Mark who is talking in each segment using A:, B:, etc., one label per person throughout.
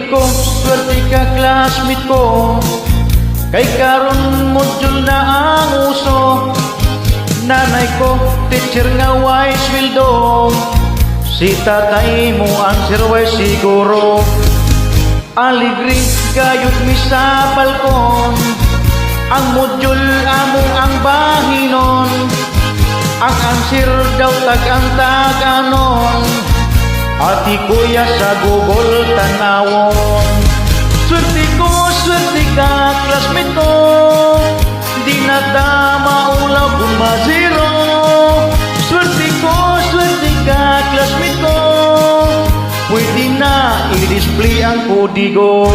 A: swerte ka classmate ko. Kay karon module na ang uso. Nanay ko, teacher nga wise wildo. Si tatay mo ang sirway siguro. Aligri gayot mi sa balkon. Ang module among ang bahinon. Ang answer daw tag-ang taganon. Ati kuya sa Google tanawon. Swerte ka classmate ko. Di na ta maulaw kung ma-zero. Swerte ka classmate ko. Pwede na i-display ang kodigo.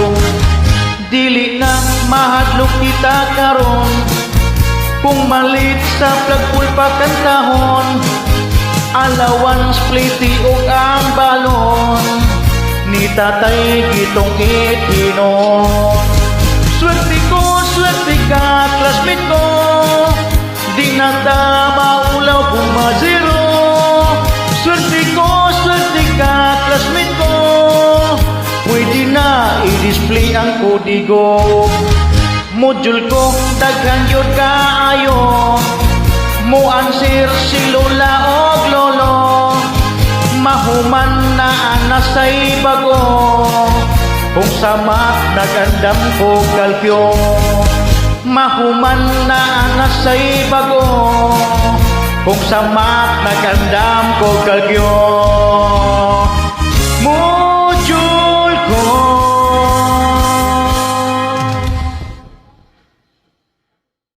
A: Dili na mahadlok kita karon. Kung malit sa flagpole pa kantahon. Allowance pliti o ang balon. Ni tatay gitong itinon. Swerte ka classmate ko. Di na ta maulaw kung ma-zero. Swerte ka classmate ko. Pwede na i-display ang kodigo. Module ko daghan yun kaayo. Mo answer si lola o lolo. Mahuman na anasay bago. Kung sama nagandam ko kalkyo. Mahuman na anasay bago. Kung sama nagandam ko kalkyo.